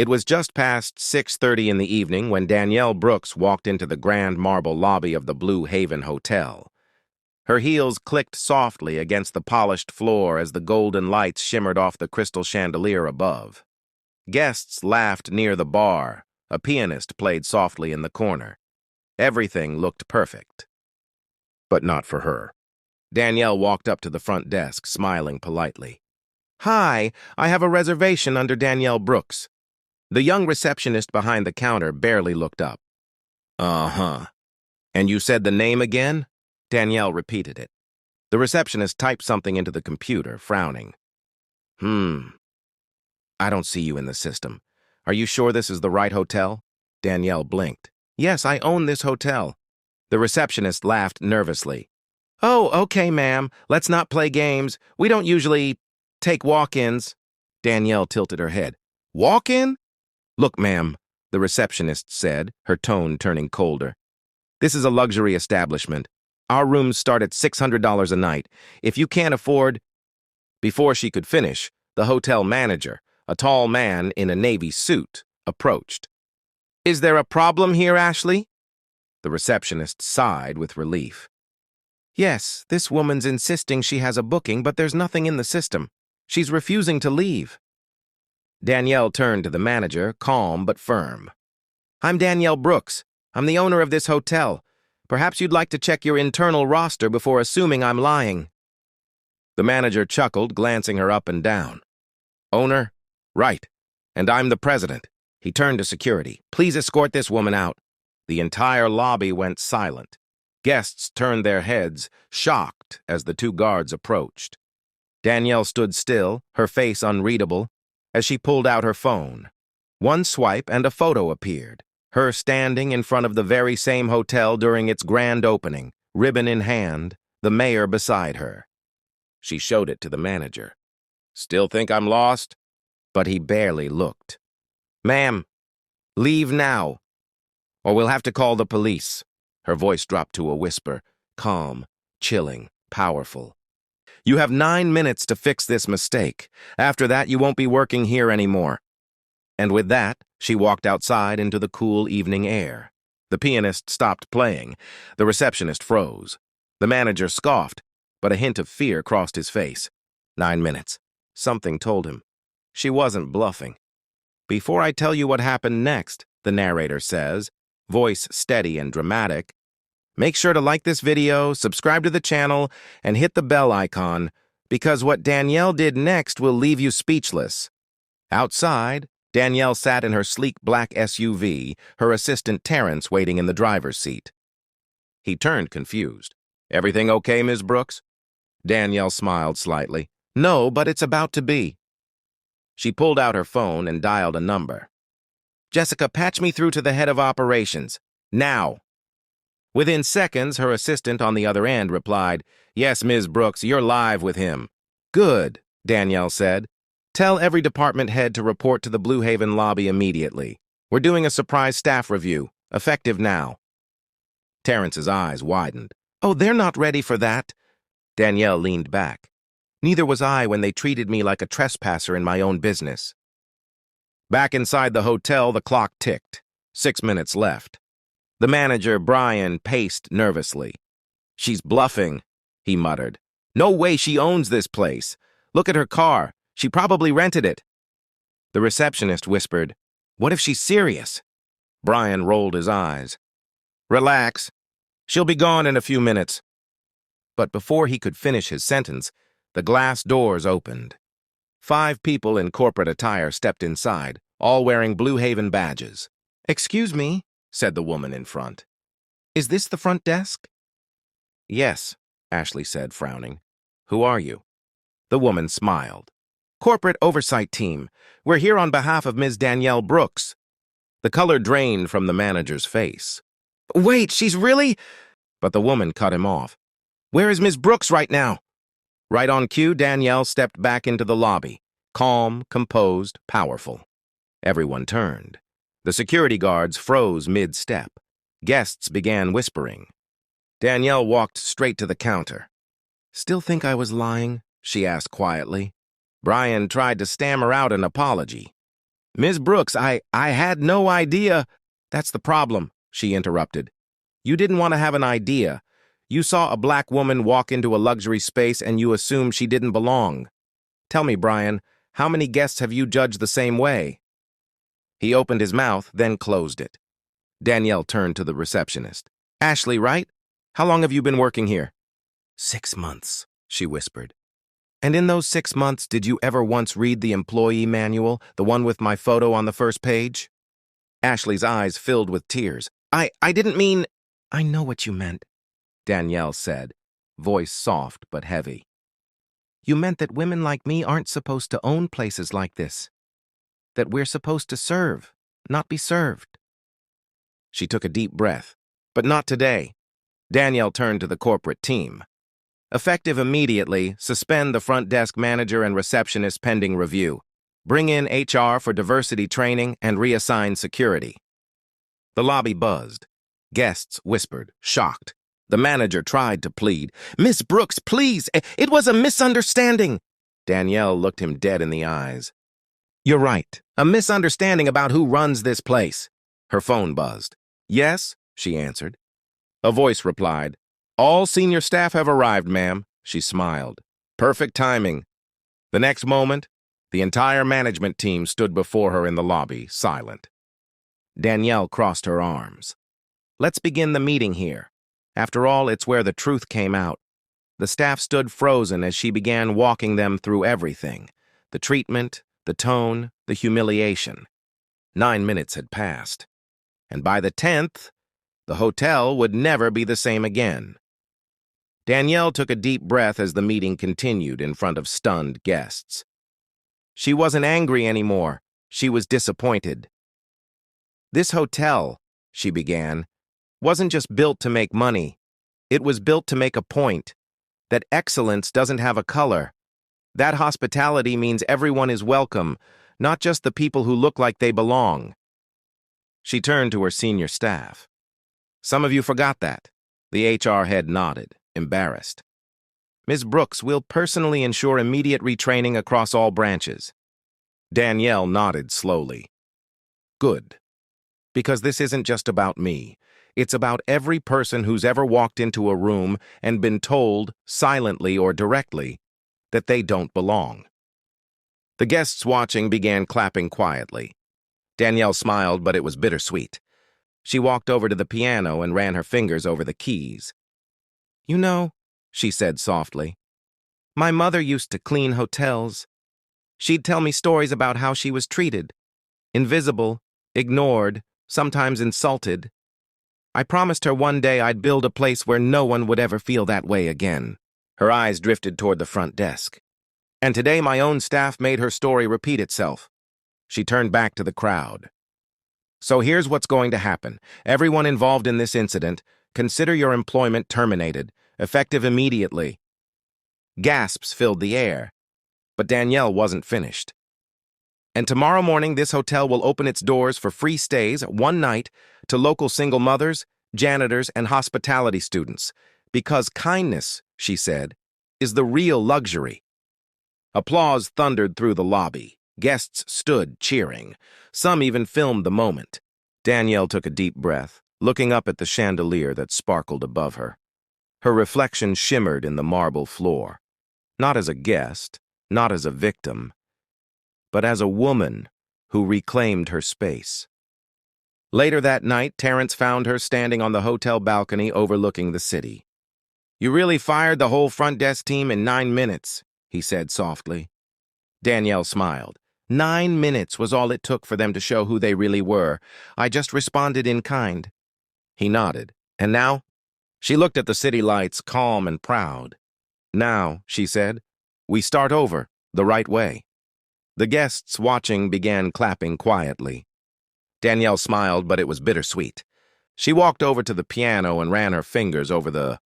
It was just past 6:30 in the evening when Danielle Brooks walked into the grand marble lobby of the Blue Haven Hotel. Her heels clicked softly against the polished floor as the golden lights shimmered off the crystal chandelier above. Guests laughed near the bar. A pianist played softly in the corner. Everything looked perfect. But not for her. Danielle walked up to the front desk, smiling politely. "Hi, I have a reservation under Danielle Brooks." The young receptionist behind the counter barely looked up. "Uh-huh. And you said the name again?" Danielle repeated it. The receptionist typed something into the computer, frowning. I don't see you in the system. Are you sure this is the right hotel?" Danielle blinked. "Yes, I own this hotel." The receptionist laughed nervously. "Oh, okay, ma'am. Let's not play games. We don't usually take walk-ins." Danielle tilted her head. "Walk-in?" "Look, ma'am," the receptionist said, her tone turning colder. "This is a luxury establishment. Our rooms start at $600 a night. If you can't afford—" Before she could finish, the hotel manager, a tall man in a navy suit, approached. "Is there a problem here, Ashley?" The receptionist sighed with relief. "Yes, this woman's insisting she has a booking, but there's nothing in the system. She's refusing to leave." Danielle turned to the manager, calm but firm. "I'm Danielle Brooks. I'm the owner of this hotel. Perhaps you'd like to check your internal roster before assuming I'm lying." The manager chuckled, glancing her up and down. "Owner? Right. And I'm the president." He turned to security. "Please escort this woman out." The entire lobby went silent. Guests turned their heads, shocked, as the two guards approached. Danielle stood still, her face unreadable, as she pulled out her phone. One swipe and a photo appeared, her standing in front of the very same hotel during its grand opening, ribbon in hand, the mayor beside her. She showed it to the manager. "Still think I'm lost?" But he barely looked. "Ma'am, leave now, or we'll have to call the police." Her voice dropped to a whisper, calm, chilling, powerful. "You have 9 minutes to fix this mistake. After that, you won't be working here anymore." And with that, she walked outside into the cool evening air. The pianist stopped playing. The receptionist froze. The manager scoffed, but a hint of fear crossed his face. 9 minutes. Something told him. She wasn't bluffing. "Before I tell you what happened next," the narrator says, voice steady and dramatic, "make sure to like this video, subscribe to the channel, and hit the bell icon, because what Danielle did next will leave you speechless." Outside, Danielle sat in her sleek black SUV, her assistant Terrence waiting in the driver's seat. He turned confused. "Everything okay, Ms. Brooks?" Danielle smiled slightly. "No, but it's about to be." She pulled out her phone and dialed a number. "Jessica, patch me through to the head of operations. Now." Within seconds, her assistant on the other end replied, "Yes, Ms. Brooks, you're live with him." "Good," Danielle said. "Tell every department head to report to the Blue Haven lobby immediately. We're doing a surprise staff review, effective now." Terrence's eyes widened. "Oh, they're not ready for that." Danielle leaned back. "Neither was I when they treated me like a trespasser in my own business." Back inside the hotel, the clock ticked. 6 minutes left. The manager, Brian, paced nervously. "She's bluffing," he muttered. "No way she owns this place. Look at her car. She probably rented it." The receptionist whispered, "What if she's serious?" Brian rolled his eyes. "Relax. She'll be gone in a few minutes." But before he could finish his sentence, the glass doors opened. 5 people in corporate attire stepped inside, all wearing Blue Haven badges. "Excuse me," said the woman in front. "Is this the front desk?" "Yes," Ashley said, frowning. "Who are you?" The woman smiled. "Corporate Oversight Team. We're here on behalf of Ms. Danielle Brooks." The color drained from the manager's face. "Wait, she's really—" But the woman cut him off. "Where is Ms. Brooks right now?" Right on cue, Danielle stepped back into the lobby, calm, composed, powerful. Everyone turned. The security guards froze mid-step. Guests began whispering. Danielle walked straight to the counter. "Still think I was lying?" she asked quietly. Brian tried to stammer out an apology. Miss Brooks, I had no idea. That's the problem, she interrupted. You didn't want to have an idea. You saw a black woman walk into a luxury space and you assumed she didn't belong. Tell me, Brian, how many guests have you judged the same way? He opened his mouth, then closed it. Danielle turned to the receptionist. Ashley, right? How long have you been working here? 6 months, she whispered. And in those 6 months, did you ever once read the employee manual, the one with my photo on the first page? Ashley's eyes filled with tears. I didn't mean... I know what you meant, Danielle said, voice soft but heavy. You meant that women like me aren't supposed to own places like this. That we're supposed to serve, not be served. She took a deep breath. But not today. Danielle turned to the corporate team. Effective immediately, suspend the front desk manager and receptionist pending review. Bring in HR for diversity training and reassign security. The lobby buzzed. Guests whispered, shocked. The manager tried to plead. Miss Brooks, please, it was a misunderstanding. Danielle looked him dead in the eyes. You're right. A misunderstanding about who runs this place. Her phone buzzed. Yes, she answered. A voice replied. All senior staff have arrived, ma'am. She smiled. Perfect timing. The next moment, the entire management team stood before her in the lobby, silent. Danielle crossed her arms. Let's begin the meeting here. After all, it's where the truth came out. The staff stood frozen as she began walking them through everything. The treatment, the tone, the humiliation. 9 minutes had passed. And by the 10th, the hotel would never be the same again. Danielle took a deep breath as the meeting continued in front of stunned guests. She wasn't angry anymore. She was disappointed. This hotel, she began, wasn't just built to make money. It was built to make a point, that excellence doesn't have a color. That hospitality means everyone is welcome, not just the people who look like they belong. She turned to her senior staff. Some of you forgot that. The HR head nodded, embarrassed. Ms. Brooks will personally ensure immediate retraining across all branches. Danielle nodded slowly. Good. Because this isn't just about me. It's about every person who's ever walked into a room and been told, silently or directly, that they don't belong. The guests watching began clapping quietly. Danielle smiled, but it was bittersweet. She walked over to the piano and ran her fingers over the keys. You know, she said softly, my mother used to clean hotels. She'd tell me stories about how she was treated. Invisible, ignored, sometimes insulted. I promised her one day I'd build a place where no one would ever feel that way again. Her eyes drifted toward the front desk. And today my own staff made her story repeat itself. She turned back to the crowd. So here's what's going to happen. Everyone involved in this incident, consider your employment terminated, effective immediately. Gasps filled the air, but Danielle wasn't finished. And tomorrow morning, this hotel will open its doors for free stays, one night, to local single mothers, janitors, and hospitality students. Because kindness, she said, is the real luxury. Applause thundered through the lobby. Guests stood, cheering. Some even filmed the moment. Danielle took a deep breath, looking up at the chandelier that sparkled above her. Her reflection shimmered in the marble floor. Not as a guest, not as a victim, but as a woman who reclaimed her space. Later that night, Terrence found her standing on the hotel balcony overlooking the city. You really fired the whole front desk team in 9 minutes, he said softly. Danielle smiled. 9 minutes was all it took for them to show who they really were. I just responded in kind. He nodded. And now? She looked at the city lights, calm and proud. Now, she said, we start over, the right way. The guests watching began clapping quietly. Danielle smiled, but it was bittersweet. She walked over to the piano and ran her fingers over the